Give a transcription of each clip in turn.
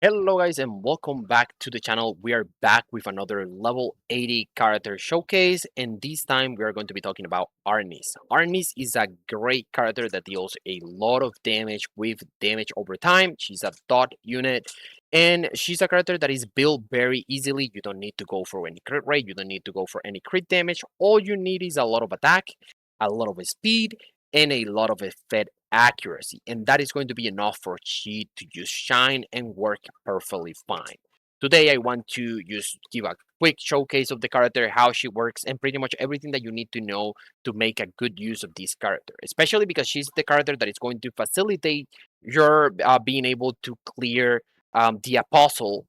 Hello guys and welcome back to the channel. We are back with another level 80 character showcase, and this time we are going to be talking about Artnis. Artnis is a great character that deals a lot of damage with damage over time. She's a dot unit and she's a character that is built very easily. You don't need to go for any crit rate, you don't need to go for any crit damage. All you need is a lot of attack, a lot of speed, and a lot of effect accuracy, and that is going to be enough for she to just shine and work perfectly fine. Today I want to just give a quick showcase of the character, how she works, and pretty much everything that you need to know to make a good use of this character, especially because she's the character that is going to facilitate your being able to clear the apostle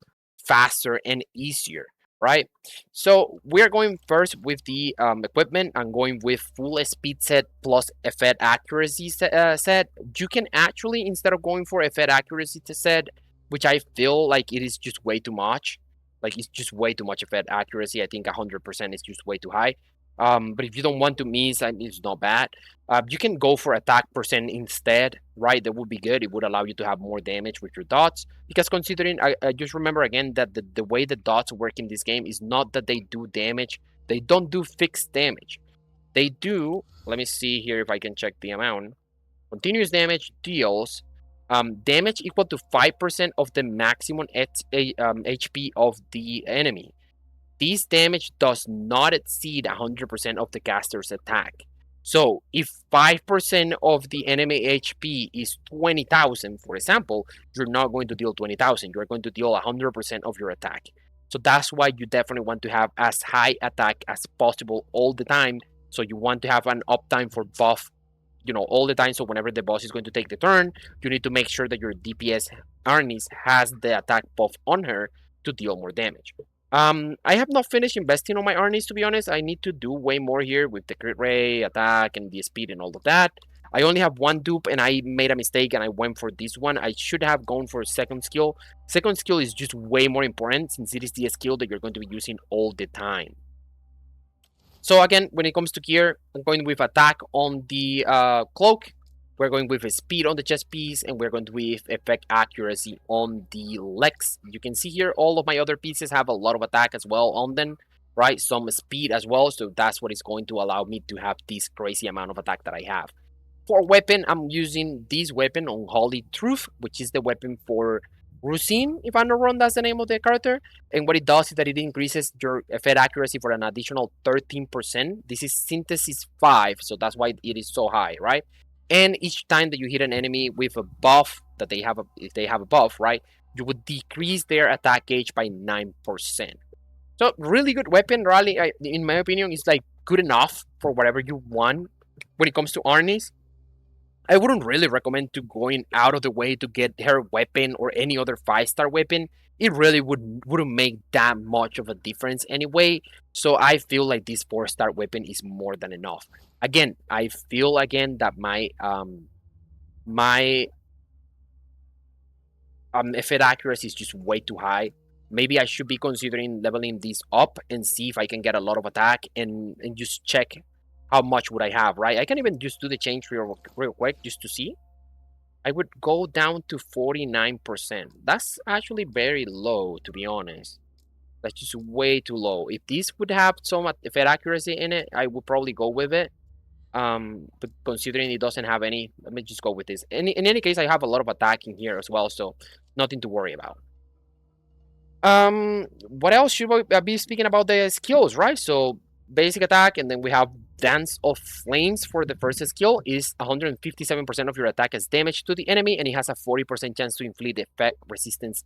faster and easier, right? So we are going first with the equipment. I'm going with full speed set plus effect accuracy set. You can actually, instead of going for effect accuracy set, which I feel like it is just way too much, like it's just way too much effect accuracy. I think 100% is just way too high. But if you don't want to miss, and it's not bad. You can go for attack percent instead, right? That would be good. It would allow you to have more damage with your dots. Because considering, I just remember again that the way the dots work in this game is not that they do damage. They don't do fixed damage. They do, let me see here if I can check the amount. Continuous damage deals damage equal to 5% of the maximum HP of the enemy. This damage does not exceed 100% of the caster's attack. So if 5% of the enemy HP is 20,000, for example, you're not going to deal 20,000. You're going to deal 100% of your attack. So that's why you definitely want to have as high attack as possible all the time. So you want to have an uptime for buff, all the time. So whenever the boss is going to take the turn, you need to make sure that your DPS Arnis has the attack buff on her to deal more damage. I have not finished investing on my Arnis, to be honest. I need to do way more here with the crit rate, attack, and the speed and all of that. I only have one dupe and I made a mistake and I went for this one. I should have gone for second skill. Second skill is just way more important since it is the skill that you're going to be using all the time. So again, when it comes to gear, I'm going with attack on the cloak. We're going with speed on the chest piece, and we're going with effect accuracy on the legs. You can see here all of my other pieces have a lot of attack as well on them, right? Some speed as well, so that's what is going to allow me to have this crazy amount of attack that I have. For weapon, I'm using this weapon on Holy Truth, which is the weapon for Rusin, if I'm not wrong, that's the name of the character. And what it does is that it increases your effect accuracy for an additional 13%. This is Synthesis 5, so that's why it is so high, right? And each time that you hit an enemy with a buff that they have, if they have a buff, right, you would decrease their attack gauge by 9%. So really good weapon. Really, in my opinion, is like good enough for whatever you want when it comes to Arnis. I wouldn't really recommend to going out of the way to get her weapon or any other 5-star weapon. It really wouldn't make that much of a difference anyway. So I feel like this 4-star weapon is more than enough. Again, I feel again that my effect accuracy is just way too high. Maybe I should be considering leveling this up and see if I can get a lot of attack and just check how much would I have, right? I can even just do the change real quick just to see. I would go down to 49%. That's actually very low, to be honest. That's just way too low. If this would have some effect accuracy in it, I would probably go with it. But considering it doesn't have any, let me just go with this. In any case, I have a lot of attack in here as well, so nothing to worry about. What else should I be speaking about the skills, right? So basic attack, and then we have Dance of Flames for the first skill is 157% of your attack as damage to the enemy, and it has a 40% chance to inflict effect resistance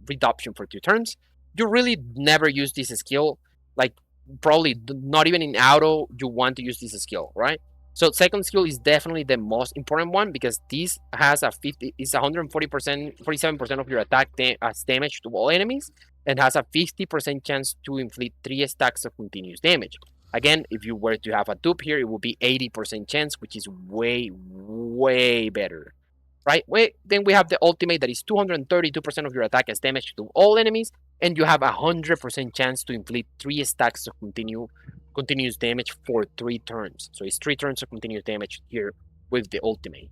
reduction for 2 turns. You really never use this skill, like probably not even in auto you want to use this skill, right? So second skill is definitely the most important one because this has a 47% of your attack as damage to all enemies, and has a 50% chance to inflict 3 stacks of continuous damage. Again, if you were to have a dupe here, it would be 80% chance, which is way better, right? Then we have the ultimate that is 232% of your attack as damage to all enemies, and you have 100% chance to inflict 3 stacks of continuous damage for 3 turns. So it's 3 turns of continuous damage here with the ultimate.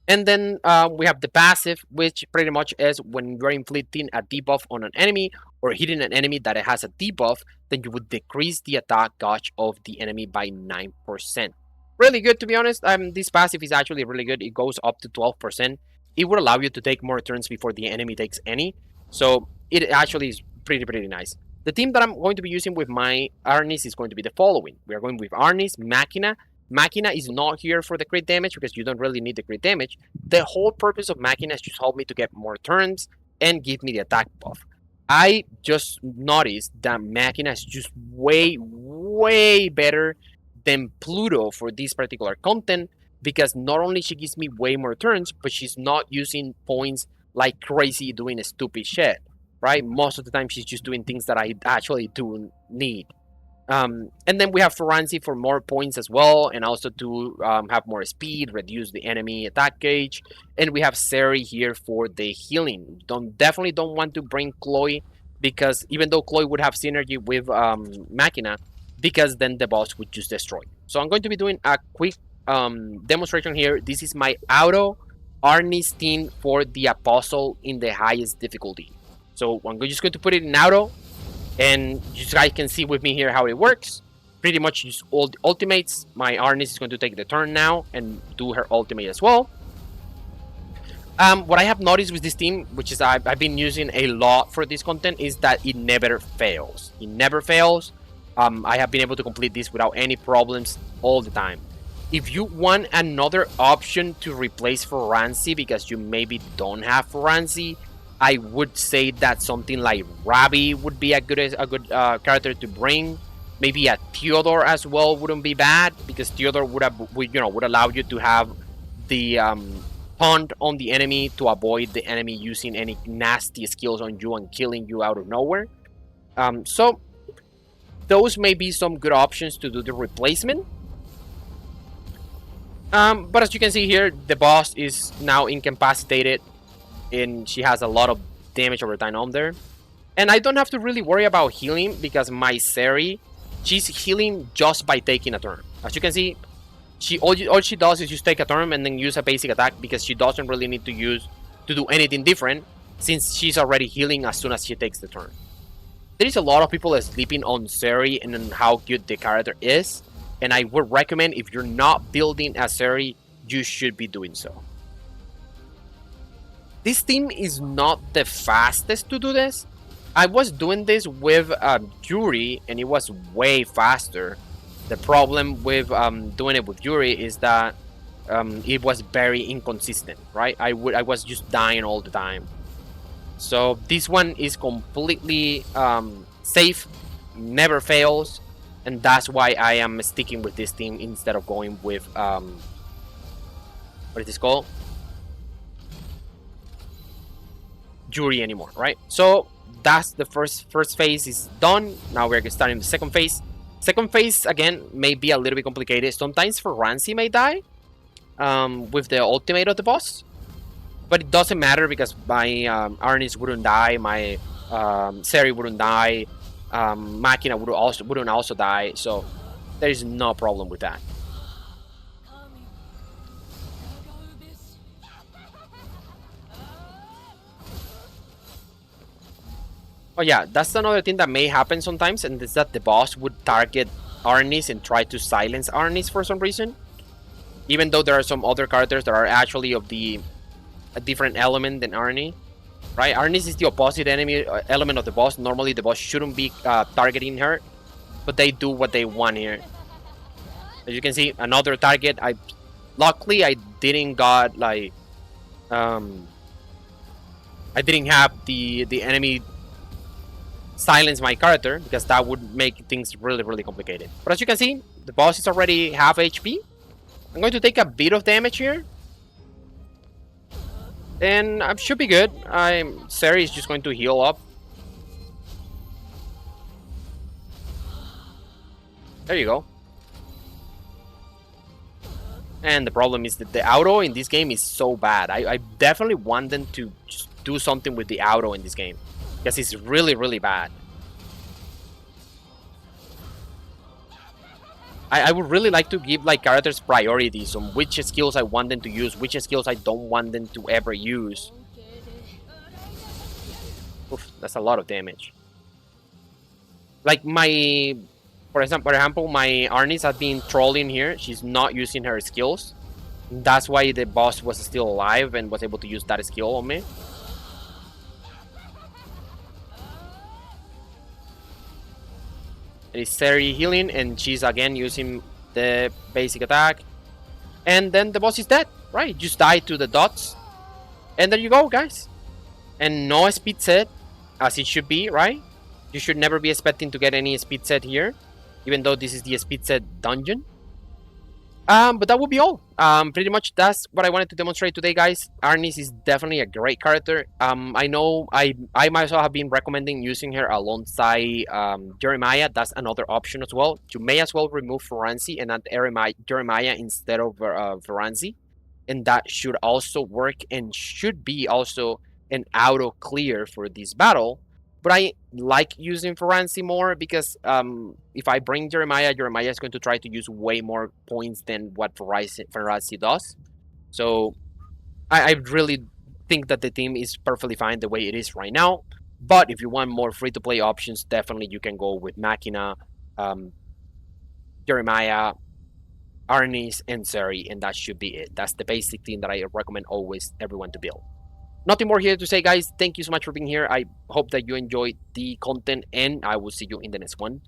And then we have the passive, which pretty much is when you're inflicting a debuff on an enemy or hitting an enemy that it has a debuff, then you would decrease the attack gauge of the enemy by 9%. Really good, to be honest. This passive is actually really good. It goes up to 12%. It would allow you to take more turns before the enemy takes any. So it actually is pretty nice. The team that I'm going to be using with my Artnis is going to be the following. We are going with Artnis, Machina. Machina is not here for the crit damage because you don't really need the crit damage. The whole purpose of Machina is just help me to get more turns and give me the attack buff. I just noticed that Machina is just way better than Pluto for this particular content because not only she gives me way more turns, but she's not using points like crazy doing stupid shit, right? Most of the time she's just doing things that I actually do need. And then we have Foranzi for more points as well, and also to have more speed, reduce the enemy attack gauge. And we have Seri here for the healing. Definitely don't want to bring Chloe, because even though Chloe would have synergy with Machina, because then the boss would just destroy. So I'm going to be doing a quick demonstration here. This is my auto Artnis team for the Apostle in the highest difficulty. So I'm just going to put it in auto. And you guys can see with me here how it works. Pretty much use all the ultimates. My Artnis is going to take the turn now and do her ultimate as well. What I have noticed with this team, which is I've been using a lot for this content, is that it never fails. It never fails. I have been able to complete this without any problems all the time. If you want another option to replace Foranzi because you maybe don't have Foranzi, I would say that something like Rabi would be a good character to bring. Maybe a Theodore as well wouldn't be bad, because Theodore would allow you to have the taunt on the enemy to avoid the enemy using any nasty skills on you and killing you out of nowhere. So those may be some good options to do the replacement. But as you can see here, the boss is now incapacitated, and she has a lot of damage over time on there. And I don't have to really worry about healing because my Seri, she's healing just by taking a turn. As you can see, all she does is just take a turn and then use a basic attack, because she doesn't really need to do anything different, since she's already healing as soon as she takes the turn. There is a lot of people sleeping on Seri and on how good the character is, and I would recommend, if you're not building a Seri, you should be doing so. This team is not the fastest to do this. I was doing this with Yuri, and it was way faster. The problem with doing it with Yuri is that it was very inconsistent, right? I was just dying all the time. So this one is completely safe, never fails, and that's why I am sticking with this team instead of going with what is this called? Yuri anymore, right? So that's the first phase is done. Now we're starting the second phase. Second phase, again, may be a little bit complicated. Sometimes Foranzi may die with the ultimate of the boss, but it doesn't matter because my Artnis wouldn't die, my Seri wouldn't die, Machina wouldn't also die, so there is no problem with that. Oh yeah, that's another thing that may happen sometimes, and is that the boss would target Artnis and try to silence Artnis for some reason. Even though there are some other characters that are actually of a different element than Artnis, right? Artnis is the opposite enemy element of the boss. Normally the boss shouldn't be targeting her, but they do what they want here. As you can see, another target. Luckily I didn't got like I didn't have the enemy silence my character, because that would make things really complicated. But as you can see, the boss is already half HP. I'm going to take a bit of damage here, and I should be good. Seri is just going to heal up. There you go. And the problem is that the auto in this game is so bad. I definitely want them to just do something with the auto in this game, because it's really bad. I would really like to give like characters priorities on which skills I want them to use, which skills I don't want them to ever use. Oof, that's a lot of damage. Like my, for example, my Arnis has been trolling here. She's not using her skills. That's why the boss was still alive and was able to use that skill on me. It is Seri healing, and she's again using the basic attack. And then the boss is dead, right? Just die to the dots. And there you go, guys. And no speed set, as it should be, right? You should never be expecting to get any speed set here, even though this is the speed set dungeon. But that would be all. Pretty much that's what I wanted to demonstrate today, guys. Arnis is definitely a great character. I know I myself have been recommending using her alongside Jeremiah. That's another option as well. You may as well remove Ferenzi and add Jeremiah instead of Ferenzi, and that should also work and should be also an auto clear for this battle. But I like using Ferenzi more because if I bring Jeremiah, Jeremiah is going to try to use way more points than what Ferenzi does. So I really think that the team is perfectly fine the way it is right now. But if you want more free-to-play options, definitely you can go with Machina, Jeremiah, Arnis, and Seri, and that should be it. That's the basic team that I recommend always everyone to build. Nothing more here to say, guys. Thank you so much for being here. I hope that you enjoyed the content, and I will see you in the next one.